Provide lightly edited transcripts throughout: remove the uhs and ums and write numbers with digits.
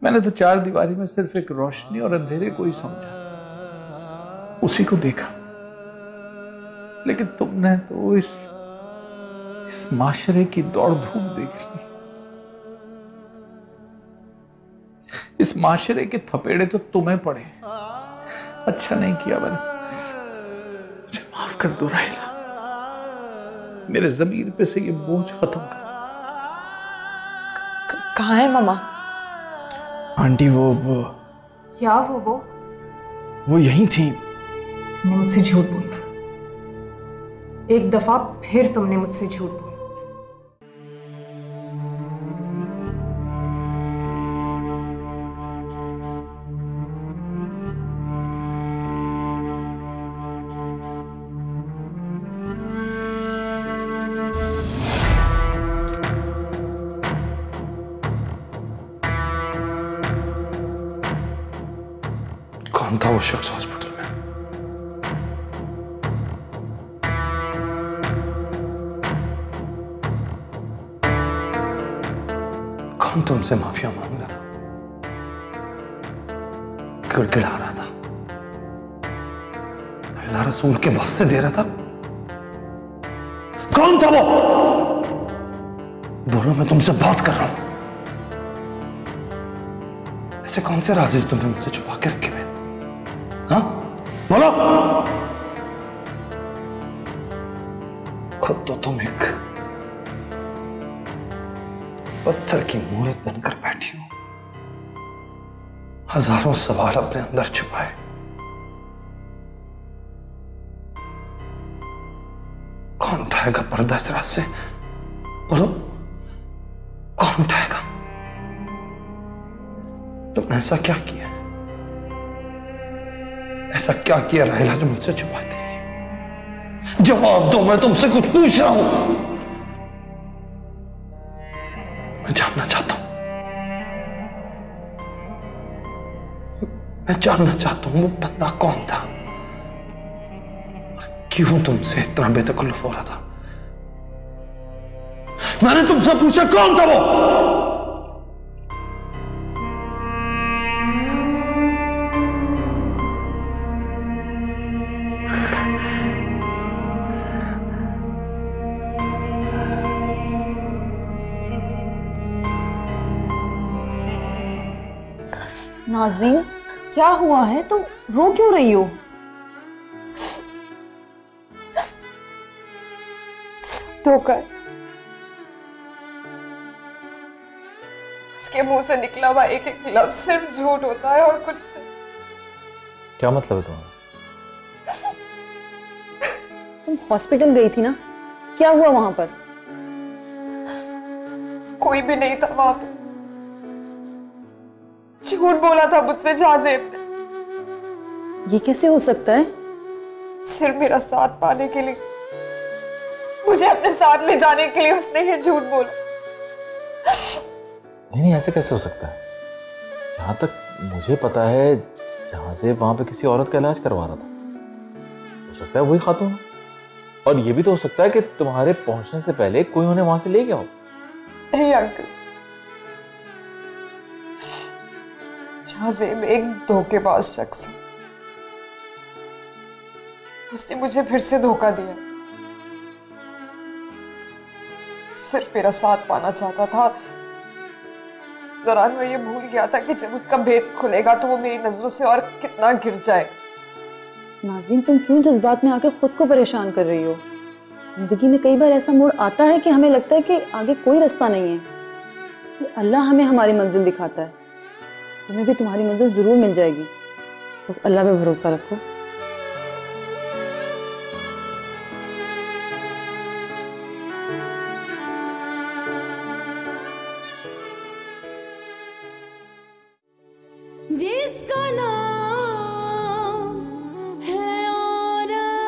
मैंने तो चार दीवारी में सिर्फ एक रोशनी और अंधेरे को ही समझा, उसी को देखा। लेकिन तुमने तो इस माशरे की दौड़ धूप देख ली। इस माशरे के थपेड़े तो तुम्हें पड़े। अच्छा नहीं किया मैंने, मुझे माफ कर दो राहिला। मेरे ज़मीर पे से ये बोझ खत्म कर। कहाँ है मामा? आंटी वो क्या वो यहीं थी। तुमने मुझसे झूठ बोला, एक दफा फिर तुमने मुझसे झूठ बोला। कौन था वो शख्स हॉस्पिटल में? कौन तुमसे माफिया मांग रहा था, गिड़गिड़ा रहा था, अल्लाह रसूल के वास्ते दे रहा था? कौन था वो? बोलो, मैं तुमसे बात कर रहा हूं। ऐसे कौन से राज तुमने मुझसे छुपा के रखे हुए? हाँ, बोलो। खुद तो तुम एक पत्थर की मूर्त बनकर बैठी हो, हजारों सवाल अपने अंदर छुपाए। कौन उठाएगा पर्दा इस रात से? बोलो, कौन उठाएगा? तुमने ऐसा क्या किया? ऐसा क्या किया राहिला जो मुझसे छुपाती है? जवाब दो, मैं तुमसे कुछ पूछ रहा हूं। मैं जानना चाहता हूं, मैं जानना चाहता हूं वो बंदा कौन था, क्यों तुमसे इतना बेतकल्लुफ हो रहा था? मैंने तुमसे पूछा कौन था वो? नाज़नीन, क्या हुआ है? तुम रो क्यों रही हो? धोखा। उसके मुंह से निकला हुआ एक एक लफ्ज सिर्फ झूठ होता है और कुछ नहीं। क्या मतलब है तुम्हारा? तुम हॉस्पिटल गई थी ना, क्या हुआ वहां पर? कोई भी नहीं था वहां पर। झूठ बोला था मुझसे जाज़ेब ने। ये कैसे हो सकता है? सिर्फ मेरा साथ पाने के लिए, मुझे अपने साथ ले जाने के लिए उसने ये झूठ बोला। नहीं, ऐसे कैसे हो सकता है? जहां तक मुझे पता है, जाज़ेब वहां पे किसी औरत का इलाज करवा रहा था। हो सकता है वही खातून हो। और ये भी तो हो सकता है कि तुम्हारे पहुंचने से पहले कोई उन्हें वहां से ले गया हो। नहीं अंकल, जाज़ेब एक धोखेबाज शख्स है। उसने मुझे फिर से धोखा दिया। सिर्फ मेरा साथ पाना चाहता था। इस दौरान मैं ये भूल गया था कि जब उसका भेद खुलेगा तो वो मेरी नजरों से और कितना गिर जाए। नाज़नीन, तुम क्यों जज्बात में आकर खुद को परेशान कर रही हो? जिंदगी में कई बार ऐसा मोड़ आता है कि हमें लगता है कि आगे कोई रास्ता नहीं है। अल्लाह हमें हमारी मंजिल दिखाता है। तुम्हें भी तुम्हारी मंजिल जरूर मिल जाएगी, बस अल्लाह पे भरोसा रखो। जिसका नाम है औरत,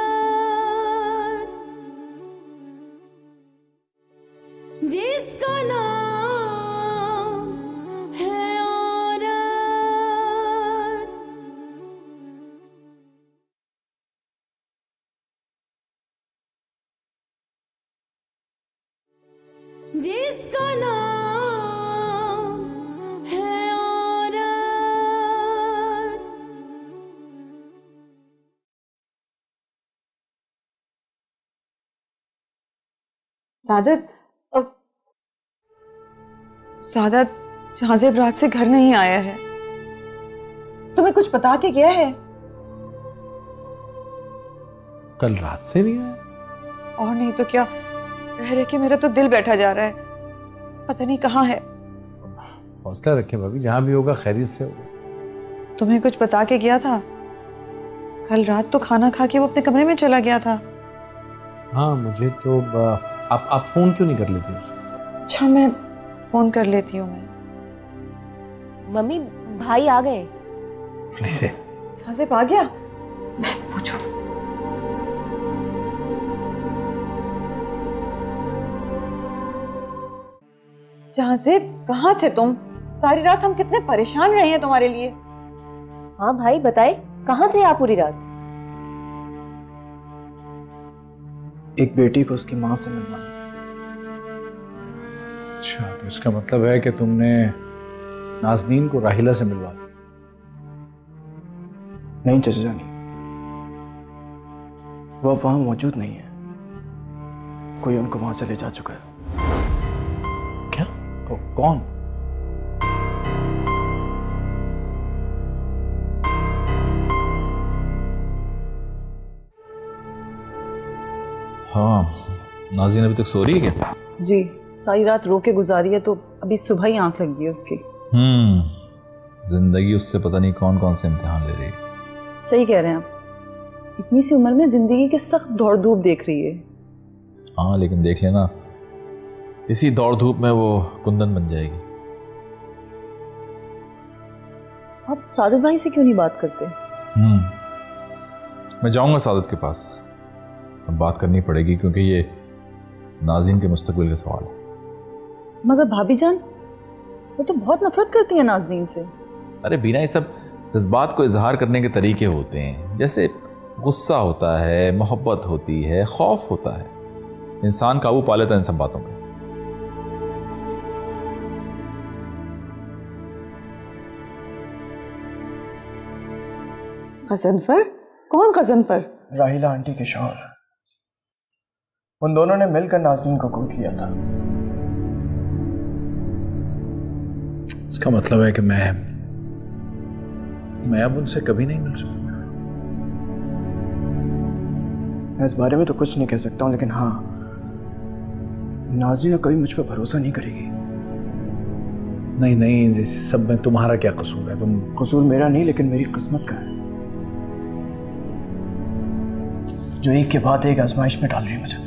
जिसका नाम है औरत, जिसका नाम है औरत, सादत, सादत, जहाज़ेब रात से घर नहीं आया है। तुम्हें कुछ बता के गया है? कल रात से नहीं आया? और नहीं तो क्या, रह रह के मेरा तो दिल बैठा जा रहा है, पता नहीं कहाँ है। हौसला रखें भाभी, जहां भी होगा खैरियत से होगा। तुम्हें कुछ बता के गया था? कल रात तो खाना खा के वो अपने कमरे में चला गया था। हाँ मुझे तो आप फोन क्यों नहीं कर लेती उसे? अच्छा मैं फोन कर लेती हूँ। मैं मम्मी भाई आ गए। से जहाज़ेब आ गया? मैं पूछो। जहाज़ेब कहाँ थे तुम? सारी रात हम कितने परेशान रहे हैं तुम्हारे लिए। हाँ भाई बताए, कहाँ थे आप पूरी रात? एक बेटी को उसकी माँ से मिलवाना। अच्छा, तो इसका मतलब है कि तुमने नाज़नीन को राहिला से मिलवा दिया? नहीं चचा नहीं, वो अब वहां मौजूद नहीं है। कोई उनको वहां से ले जा चुका है। क्या? कौन? हाँ, नाज़नीन अभी तक सो रही है क्या? जी, सारी रात रो के गुजारी है तो अभी सुबह ही आंख लगी है उसकी। जिंदगी उससे पता नहीं कौन कौन से इम्तिहान ले रही है। सही कह रहे हैं आप, इतनी सी उम्र में जिंदगी की सख्त दौड़ धूप देख रही है। हाँ लेकिन देख लेना, इसी दौड़ धूप में वो कुंदन बन जाएगी। आप सादिक भाई से क्यों नहीं बात करते? मैं जाऊंगा सादिक के पास, अब बात करनी पड़ेगी क्योंकि ये नाज़नीन के मुस्तकबिल का सवाल है। मगर भाभी जान, वो तो बहुत नफरत करती है नाज़नीन से। अरे बीना, ये सब जज्बात को इजहार करने के तरीके होते हैं। जैसे गुस्सा होता है, मोहब्बत होती है, खौफ होता है। इंसान काबू पा लेता है इन सब बातों पर। गजनफर? कौन गजनफर? राहिला आंटी के शौहर। उन दोनों ने मिलकर नाज़नीन को गोद लिया था। इसका मतलब है कि मैं अब उनसे कभी नहीं मिल सकूंगा। मैं इस बारे में तो कुछ नहीं कह सकता हूँ, लेकिन हाँ, नाज़नीन कभी मुझ पर भरोसा नहीं करेगी। नहीं, सब में तुम्हारा क्या कसूर है? तुम कसूर मेरा नहीं, लेकिन मेरी किस्मत का है, जो एक के बाद एक आजमाइश में डाल रही है मुझे।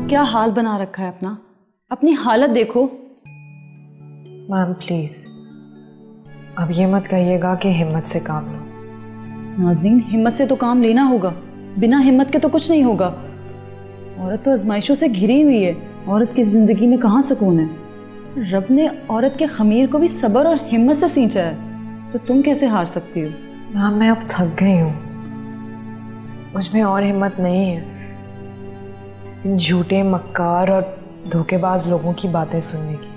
क्या हाल बना रखा है अपना, अपनी हालत देखो। मैम प्लीज अब ये मत कहिएगा कि हिम्मत से काम लो। नाज़नीन, हिम्मत से तो काम लेना होगा, बिना हिम्मत के तो कुछ नहीं होगा। औरत तो आजमाइशों से घिरी हुई है, औरत की जिंदगी में कहाँ सुकून है। तो रब ने औरत के खमीर को भी सब्र और हिम्मत से सींचा है, तो तुम कैसे हार सकती हो? मैम मैं अब थक गई हूँ, मुझमें और हिम्मत नहीं है इन झूठे, मक्कार और धोखेबाज लोगों की बातें सुनने की,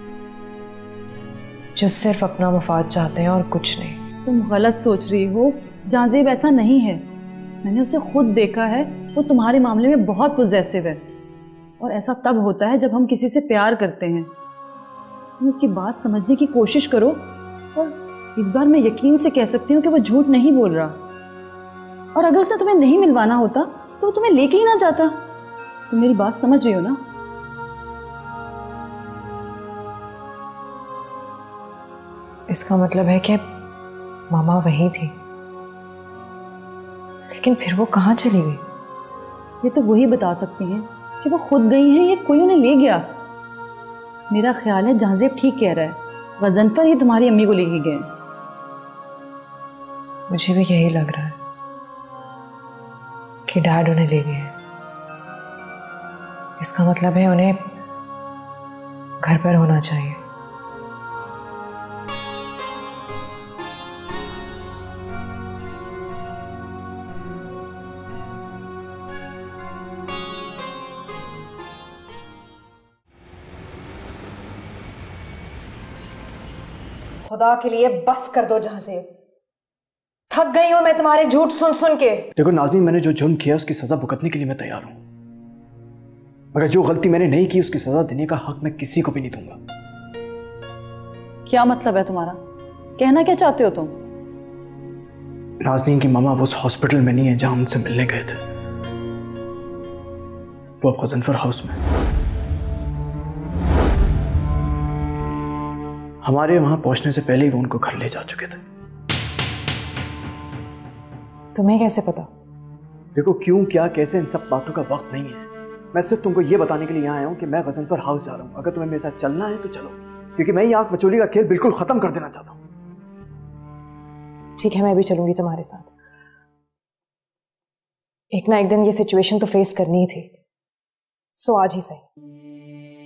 जो सिर्फ अपना मफाद चाहते हैं और कुछ नहीं। तुम गलत सोच रही हो, जहाज़ेब ऐसा नहीं है। मैंने उसे खुद देखा है, वो तुम्हारे मामले में बहुत पॉजिटिव है। और ऐसा तब होता है जब हम किसी से प्यार करते हैं। तुम उसकी बात समझने की कोशिश करो, और इस बार मैं यकीन से कह सकती हूँ कि वो झूठ नहीं बोल रहा। और अगर उसने तुम्हें नहीं मिलवाना होता तो वो तुम्हें लेके ही ना जाता। तुम मेरी बात समझ रही हो ना? इसका मतलब है कि मामा वहीं थी, लेकिन फिर वो कहाँ चली गई? ये तो वही बता सकती हैं कि वो खुद गई हैं या कोई उन्हें ले गया। मेरा ख्याल है जहाज़ेब ठीक कह रहा है, गजनफर ही तुम्हारी अम्मी को लेके गए। मुझे भी यही लग रहा है कि डैड उन्हें ले गए हैं। इसका मतलब है उन्हें घर पर होना चाहिए। खुदा के लिए बस कर दो जहां। थक गई हूं मैं तुम्हारे झूठ सुन सुन के। देखो नाज़नीन, मैंने जो जुर्म किया उसकी सजा भुगतने के लिए मैं तैयार हूं, मगर जो गलती मैंने नहीं की उसकी सजा देने का हक मैं किसी को भी नहीं दूंगा। क्या मतलब है तुम्हारा? कहना क्या चाहते हो तुम? नाज़नीन की मामा उस हॉस्पिटल में नहीं है जहां उनसे मिलने गए थे, वो अब गज़नफर हाउस में। हमारे वहां पहुंचने से पहले ही वो उनको घर ले जा चुके थे। तुम्हें कैसे पता? देखो क्यों क्या कैसे इन सब बातों का वक्त नहीं है। मैं सिर्फ तुमको ये बताने के लिए यहाँ आया हूँ कि मैं गज़नफर हाउस जा रहा हूँ। अगर तुम्हें मेरे साथ चलना है तो चलो, क्योंकि मैं ये आंख मचोली का खेल बिल्कुल खत्म कर देना चाहता हूँ। ठीक है, मैं भी चलूंगी तुम्हारे साथ। एक ना एक दिन ये सिचुएशन तो फेस करनी ही थी, सो आज ही सही।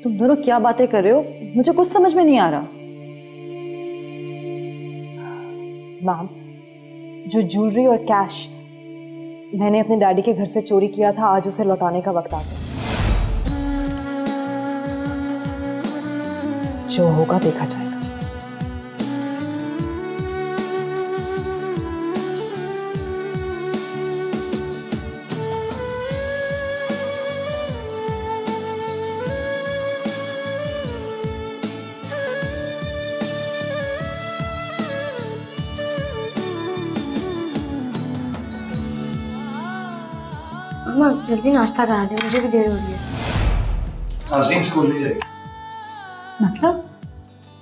तुम दोनों क्या बातें कर रहे हो? मुझे कुछ समझ में नहीं आ रहा। मैम, जो ज्वेलरी और कैश मैंने अपने डैडी के घर से चोरी किया था, आज उसे लौटाने का वक्त आ गया। जो होगा देखा जाएगा। मम्मा जल्दी नाश्ता करा दे, मुझे भी देर हो रही है। नाज़रीन स्कूल नहीं जाएगी।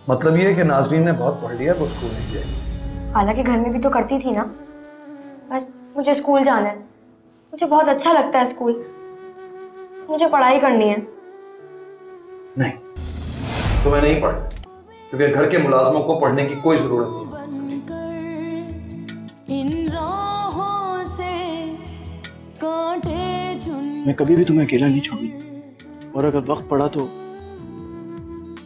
मतलब ये है कि नाज़रीन ने बहुत पढ़ लिया, वो स्कूल नहीं जाएगी। हालांकि घर में भी तो करती थी ना। बस मुझे स्कूल जाना है, मुझे बहुत अच्छा लगता है स्कूल, मुझे पढ़ाई करनी है। नहीं, तुम्हें नहीं पढ़ना, क्योंकि घर के मुलाजमों को पढ़ने की कोई जरूरत नहीं। मैं कभी भी तुम्हें अकेला नहीं छोड़ूंगा, और अगर वक्त पड़ा तो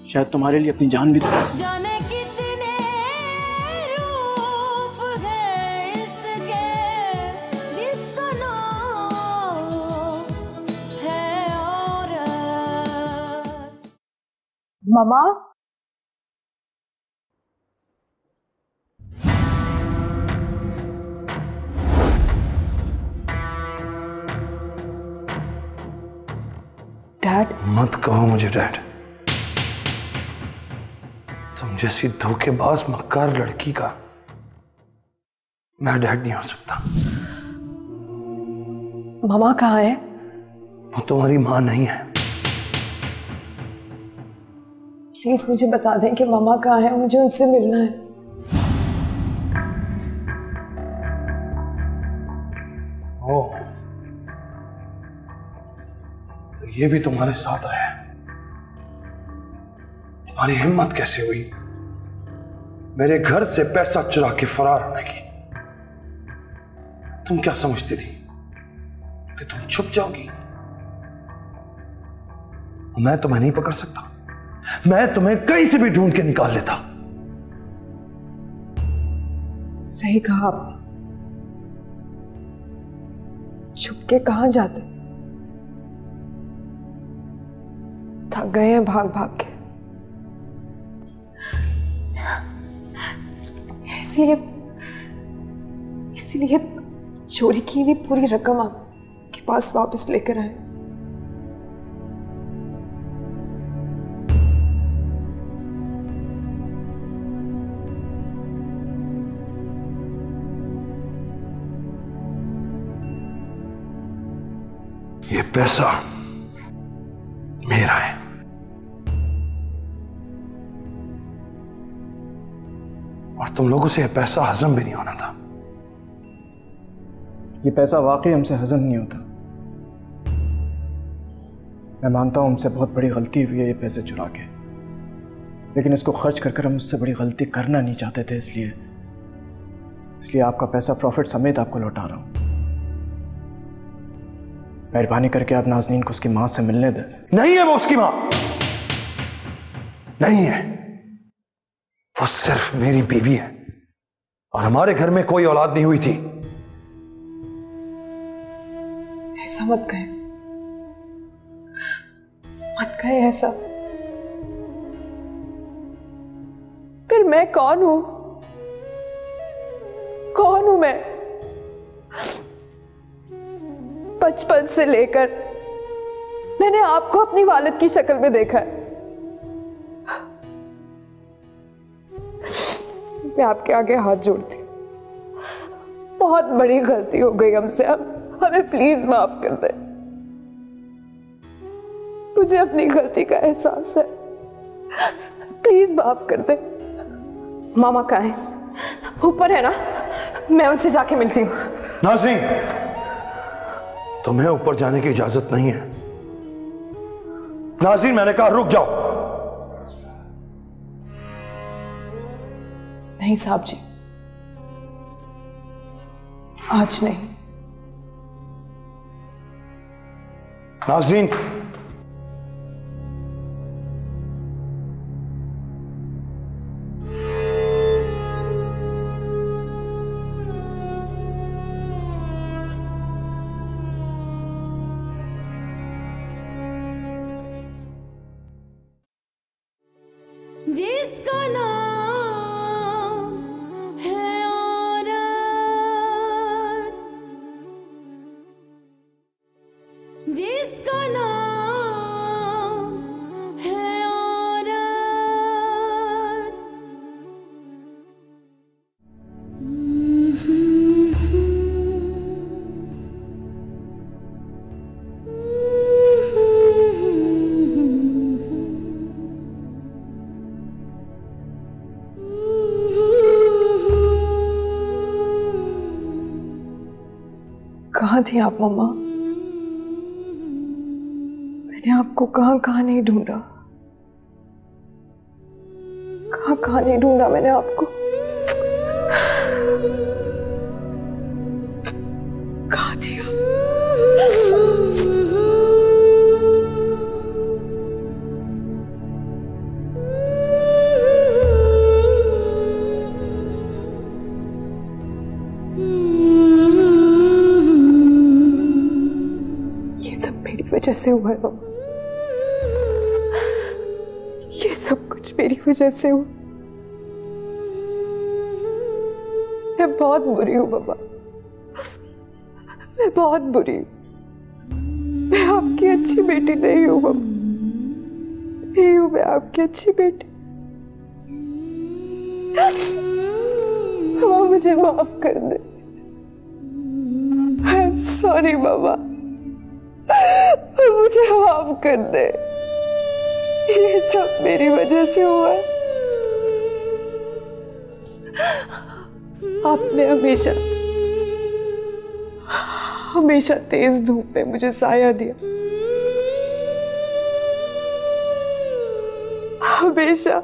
शायद तुम्हारे लिए अपनी जान भी दे। जाने कितने रूप है इसके, जिसका नाम है औरत। मामा, डैड। मत कहो मुझे डैड। तुम जैसी धोखेबाज मक्कार लड़की का मैं डैड नहीं हो सकता। मामा कहाँ है? वो तुम्हारी माँ नहीं है। प्लीज मुझे बता दें कि मामा कहाँ है, मुझे उनसे मिलना है। ओह, तो ये भी तुम्हारे साथ आया है। तुम्हारी हिम्मत कैसे हुई मेरे घर से पैसा चुरा के फरार होने की? तुम क्या समझती थी कि तुम छुप जाओगी? मैं तुम्हें नहीं पकड़ सकता, मैं तुम्हें कहीं से भी ढूंढ के निकाल लेता। सही कहा आपने, छुप के कहां जाते? थक गए हैं भाग भाग के, इसलिए चोरी की हुई पूरी रकम आपके पास वापस लेकर आए। ये पैसा मेरा है, और तुम लोगों से यह पैसा हजम भी नहीं होना था। ये पैसा वाकई हमसे हजम नहीं होता। मैं मानता हूं हमसे बहुत बड़ी गलती हुई है ये पैसे चुरा के, लेकिन इसको खर्च कर हम उससे बड़ी गलती करना नहीं चाहते थे, इसलिए आपका पैसा प्रॉफिट समेत आपको लौटा रहा हूं। मेहरबानी करके आप नाज़नीन को उसकी मां से मिलने दें। नहीं है वो उसकी मां, नहीं है, वो सिर्फ मेरी बीवी है, और हमारे घर में कोई औलाद नहीं हुई थी। ऐसा मत कहे, मत कहे ऐसा। फिर मैं कौन हूं? कौन हूं मैं? बचपन से लेकर मैंने आपको अपनी वालिद की शक्ल में देखा है। मैं आपके आगे हाथ जोड़ती हूँ, बहुत बड़ी गलती हो गई हमसे, अब हमें प्लीज माफ कर दे। मुझे अपनी गलती का एहसास है, प्लीज माफ कर दे। मामा कहाँ है? ऊपर है ना? मैं उनसे जाके मिलती हूँ। नाज़रीन, तुम्हें ऊपर जाने की इजाजत नहीं है। नाज़रीन, मैंने कहा रुक जाओ। नहीं साहब जी, आज नहीं। नाज़रीन, जिसका नाम है औरत, जिसका नाम है औरत। कहाँ थी आप मम्मा? मैंने आपको कहाँ कहाँ नहीं ढूंढा, कहाँ कहाँ नहीं ढूंढा मैंने आपको। कहाँ थी आप? वजह से हुआ है मम्मा, ये सब कुछ मेरी वजह से हुआ। मैं बहुत बुरी हूँ मम्मा, मैं बहुत बुरी हूँ। मैं आपकी अच्छी बेटी नहीं हूँ मम्मा, नहीं हूँ मैं आपकी अच्छी बेटी। मम्मा मुझे माफ कर दे। आई एम सॉरी मम्मा, मुझे माफ कर दे। ये सब मेरी वजह से हुआ है। आपने हमेशा हमेशा तेज धूप में मुझे साया दिया, हमेशा।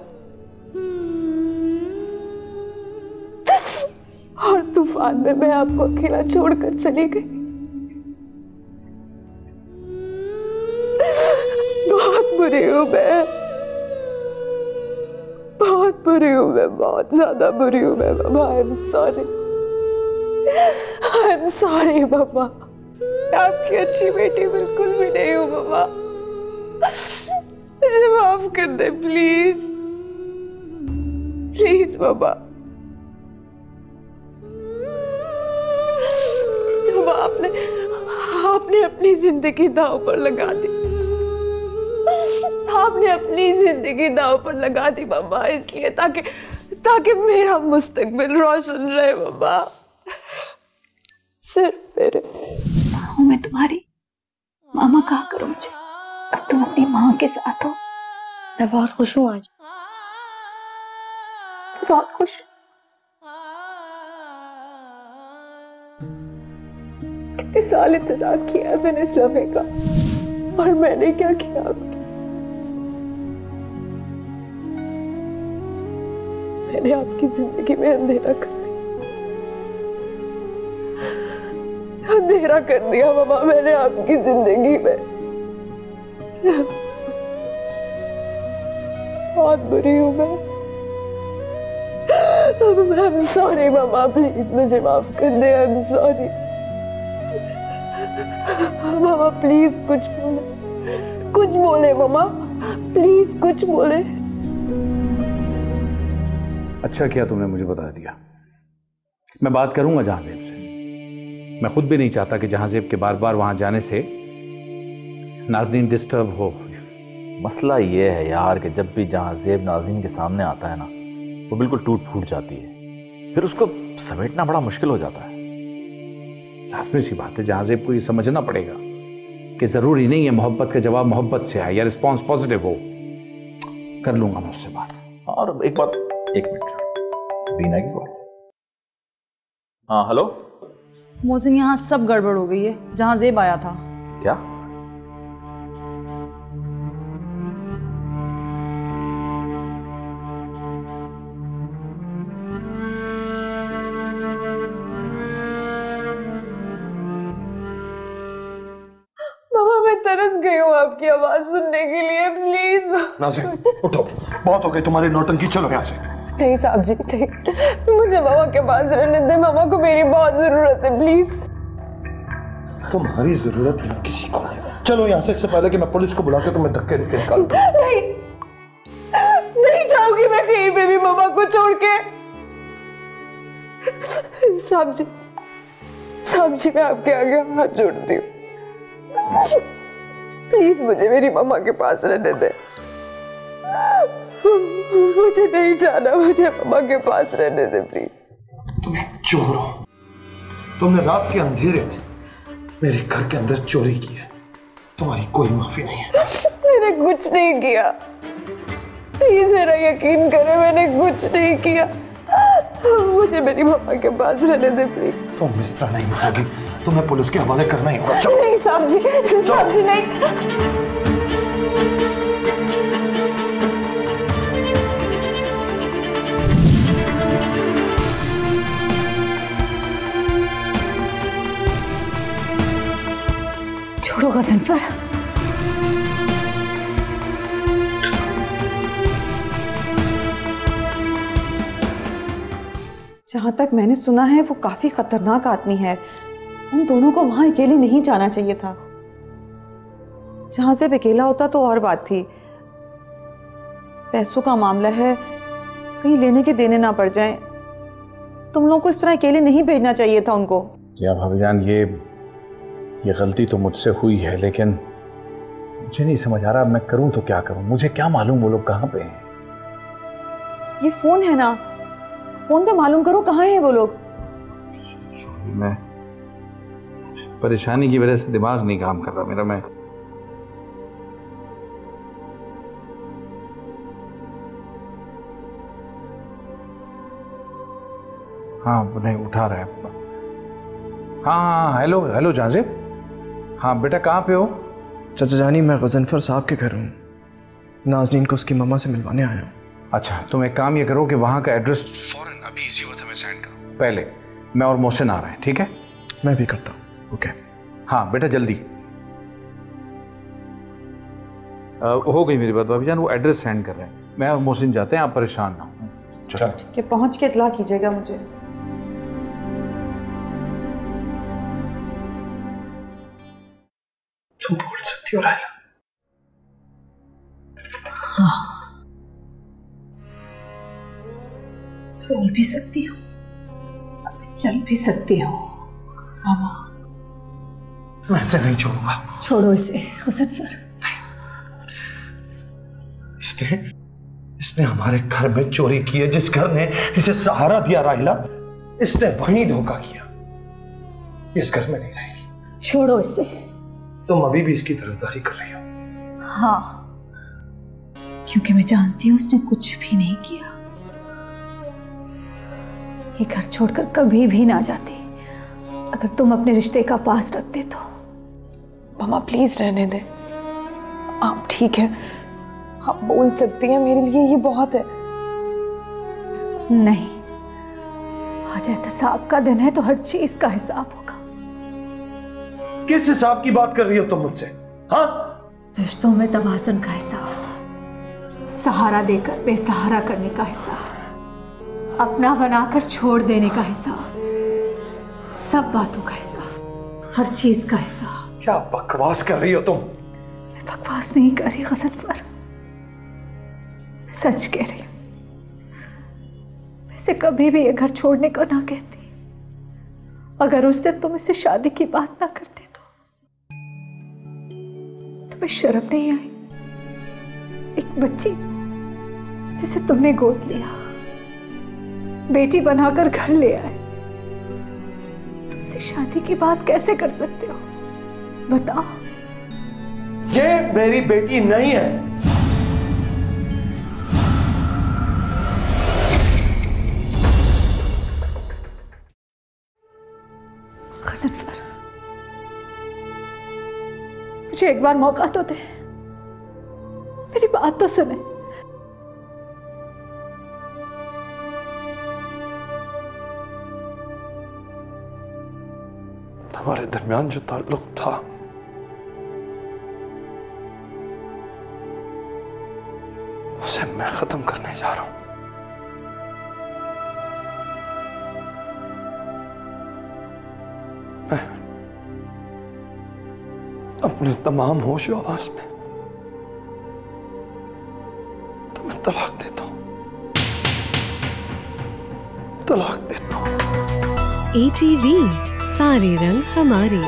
और तूफान में मैं आपको अकेला छोड़कर चली गई। बहुत बुरी हूँ मैं, बहुत बुरी हूँ मैं, बहुत ज्यादा बुरी हूँ मैं मामा। I am sorry, I am sorry मामा। आपकी अच्छी बेटी बिल्कुल भी नहीं हूँ मामा, मुझे माफ कर दे प्लीज, प्लीज मामा। आपने अपनी जिंदगी दांव पर लगा दी, आपने अपनी जिंदगी दांव पर लगा दी मम्मा, इसलिए ताकि मेरा मुस्तकबिल रोशन रहे मम्मा। सिर्फ मेरे हूँ मैं तुम्हारी मामा कहा करो मुझे, अब तुम अपनी माँ के साथ हो। मैं बहुत खुश हूँ आज, बहुत खुश। कितने साल इंतजार किया है मैंने इस लम्हे का, और मैंने क्या किया आपके साथ? मैंने आपकी जिंदगी में अंधेरा कर दिया, अंधेरा कर दिया मामा मैंने आपकी जिंदगी में। बहुत बुरी हूँ मैं। आई एम सॉरी मामा, प्लीज मुझे माफ कर दे। आई एम सॉरी मामा, प्लीज कुछ बोले, कुछ बोले मामा, प्लीज कुछ बोले। अच्छा किया तुमने मुझे बता दिया। मैं बात करूंगा जहांजेब से। मैं खुद भी नहीं चाहता कि जहांजेब के बार बार वहां जाने से नाज़नीन डिस्टर्ब हो। मसला ये है यार कि जब भी जहांजेब नाज़नीन के सामने आता है ना, वो बिल्कुल टूट फूट जाती है, फिर उसको समेटना बड़ा मुश्किल हो जाता है। लाजमी सी बात है, जहांजेब को ये समझना पड़ेगा कि जरूरी नहीं है मोहब्बत का जवाब मोहब्बत से आए या रिस्पॉन्स पॉजिटिव हो। कर लूंगा मैं उससे बात। और एक बात, एक मिनट, बीना की कॉल। हाँ हेलो मोहसिन, यहाँ सब गड़बड़ हो गई है। जहांजेब आया था। क्या? मामा मैं तरस गई हूँ आपकी आवाज सुनने के लिए, प्लीज। नाज़नीन उठो, बहुत हो गई तुम्हारी नौटंकी, चलो यहाँ से। नहीं साहब जी नहीं, मुझे मामा के पास रहने दे। मामा को मेरी बहुत जरूरत है, प्लीज। तुम्हारी जरूरत यहाँ किसी को नहीं। चलो यहाँ से, इससे पहले कि मैं पुलिस को बुला के तुम्हें धक्के देके निकाल दूं। नहीं नहीं जाऊंगी मैं कहीं पे भी मामा को छोड़ के। साहब जी मैं आपके आगे हाथ जोड़ती हूँ, प्लीज मुझे मेरी मामा के पास रहने दे। मुझे नहीं जाना, मुझे मामा के पास रहने दे प्लीज। तुम एक चोर हो। तुमने रात के अंधेरे में मेरे घर के अंदर चोरी की है, तुम्हारी कोई माफी नहीं है। मैंने कुछ नहीं किया, प्लीज मेरा यकीन करें, मैंने कुछ नहीं किया। मुझे मेरी मामा के पास रहने दे प्लीज। तुम इस तरह नहीं मानोगी, तुम्हें पुलिस के हवाले करना ही होगा। चलो। नहीं साहब जी नहीं। छोड़ो गजनफर। जहां तक मैंने सुना है वो काफी खतरनाक आदमी है। उन दोनों को वहां अकेले नहीं जाना चाहिए था। जहां से अकेला होता तो और बात थी। पैसों का मामला है, कहीं लेने के देने ना पड़ जाएं। तुम लोगों को इस तरह अकेले नहीं भेजना चाहिए था उनको। जी भाभी जान, ये गलती तो मुझसे हुई है, लेकिन मुझे नहीं समझ आ रहा मैं करूं तो क्या करूं। मुझे क्या मालूम वो लोग कहां पे हैं। ये फोन है ना, फोन पे मालूम करो कहाँ हैं वो लोग। मैं परेशानी की वजह से दिमाग नहीं काम कर रहा मेरा। मैं हाँ नहीं उठा रहा है। हाँ हेलो जहांजेब। हाँ बेटा कहाँ पे हो? चाचा जानी मैं गजनफर साहब के घर हूँ, नाज़नीन को उसकी मम्मा से मिलवाने आया हूँ। अच्छा तुम एक काम ये करो कि वहाँ का एड्रेस फौरन अभी इसी वक्त हमें सेंड करो। पहले मैं और मोहसिन आ रहे हैं, ठीक है? मैं भी करता हूँ। ओके हाँ बेटा जल्दी। हो गई मेरी बात भाभी जान, वो एड्रेस सेंड कर रहे हैं। मैं और मोहसिन जाते हैं, आप परेशान ना हो। चलो कि पहुँच के इत्तला कीजिएगा मुझे। तुम बोल सकती हो रायला? हाँ बोल भी सकती हूँ, चल भी सकती हूँ। मामा मैं इसे नहीं छोड़ूंगा। छोड़ो इसे गजनफर। इसने हमारे घर में चोरी की है। जिस घर ने इसे सहारा दिया राहिला, इसने वहीं धोखा किया। इस घर में नहीं रहेगी। छोड़ो इसे। तुम अभी भी इसकी तरफदारी कर रही हो? हाँ, क्योंकि मैं जानती हूँ उसने कुछ भी नहीं किया। ये घर छोड़कर कभी भी ना जाती अगर तुम अपने रिश्ते का पास रखते तो। मामा प्लीज रहने दे, आप ठीक है, आप बोल सकती हैं, मेरे लिए ये बहुत है। नहीं, आज एहतसाब का दिन है तो हर चीज का हिसाब होगा। किस हिसाब की बात कर रही हो तुम मुझसे? हाँ, रिश्तों में तवाज़ुन का हिसाब, सहारा देकर बेसहारा करने का हिसाब, अपना बनाकर छोड़ देने का हिसाब, सब बातों का हिसाब, हर चीज का हिसाब। क्या बकवास कर रही हो तुम? मैं बकवास नहीं कर रही गजनफर, सच कह रही हूं। इसे कभी भी ये घर छोड़ने को ना कहती। अगर उस दिन तुम इससे शादी की बात ना करते तो तुम्हें शर्म नहीं आई? एक बच्ची जिसे तुमने गोद लिया, बेटी बनाकर घर ले आए, तुमसे शादी की बात कैसे कर सकते हो? बताओ। ये मेरी बेटी नहीं है। गज़नफ़र, मुझे एक बार मौका तो दे, मेरी बात तो सुने। हमारे दरमियान जो ताल्लुक था उसे मैं खत्म करने जा रहा हूं। मैं अपने तमाम होश आवाज में तुम्हें तलाक देता हूं, तलाक देता हूं। ATV सारे रंग हमारे।